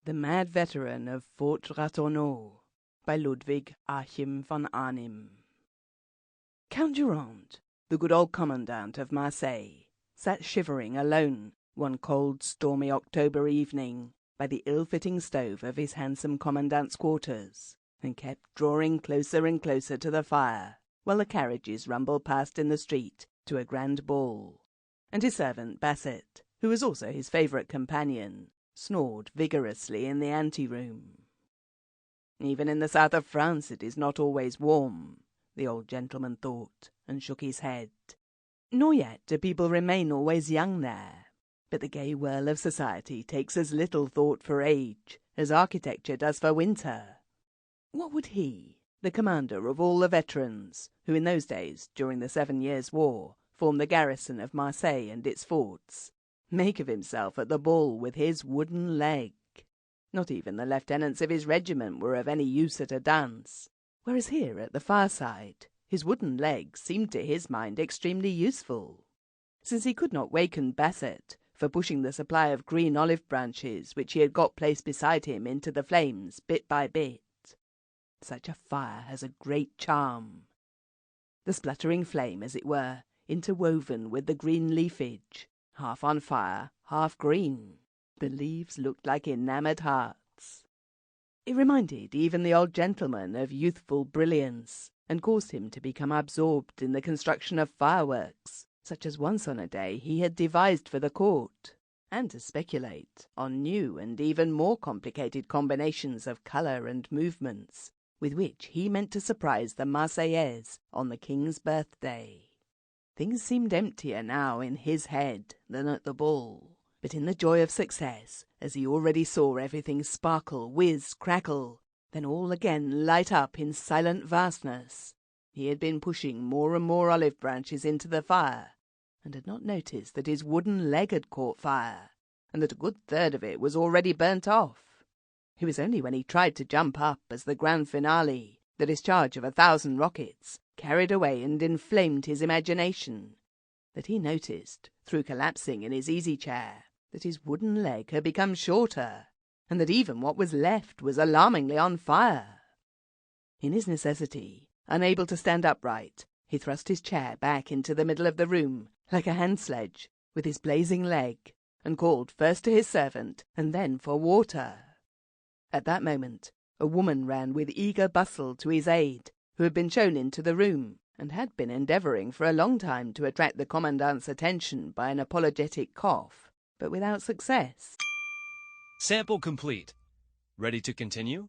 The Mad Veteran of Fort Ratonneau by Ludwig Achim von Arnim. Count Durand, the good old Commandant of Marseille, sat shivering alone one cold, stormy October evening by the ill-fitting stove of his handsome Commandant's quarters, and kept drawing closer and closer to the fire, while the carriages rumbled past in the street to a grand ball, and his servant Basset, who was also his favourite companion, snored vigorously in the ante-room. Even in the south of France it is not always warm, the old gentleman thought, and shook his head. Nor yet do people remain always young there, but the gay whirl of society takes as little thought for age as architecture does for winter. What would he, the commander of all the veterans, who in those days, during the 7 Years' War, formed the garrison of Marseille and its forts, make of himself at the ball with his wooden leg? Not even the lieutenants of his regiment were of any use at a dance, whereas here at the fireside his wooden leg seemed to his mind extremely useful, since he could not waken Basset for pushing the supply of green olive branches which he had got placed beside him into the flames bit by bit. Such a fire has a great charm. The spluttering flame, as it were, interwoven with the green leafage, half on fire, half green. The leaves looked like enamoured hearts. It reminded even the old gentleman of youthful brilliance, and caused him to become absorbed in the construction of fireworks, such as once on a day he had devised for the court, and to speculate on new and even more complicated combinations of colour and movements, with which he meant to surprise the Marseillaise on the King's birthday. Things seemed emptier now in his head than at the ball, but in the joy of success, as he already saw everything sparkle, whiz, crackle, then all again light up in silent vastness, he had been pushing more and more olive branches into the fire, and had not noticed that his wooden leg had caught fire, and that a good third of it was already burnt off. It was only when he tried to jump up as the grand finale, the discharge of 1,000 rockets, carried away and inflamed his imagination, that he noticed, through collapsing in his easy-chair, that his wooden leg had become shorter, and that even what was left was alarmingly on fire. In his necessity, unable to stand upright, he thrust his chair back into the middle of the room, like a hand-sledge, with his blazing leg, and called first to his servant, and then for water. At that moment, a woman ran with eager bustle to his aid, who had been shown into the room, and had been endeavouring for a long time to attract the Commandant's attention by an apologetic cough, but without success. Sample complete. Ready to continue?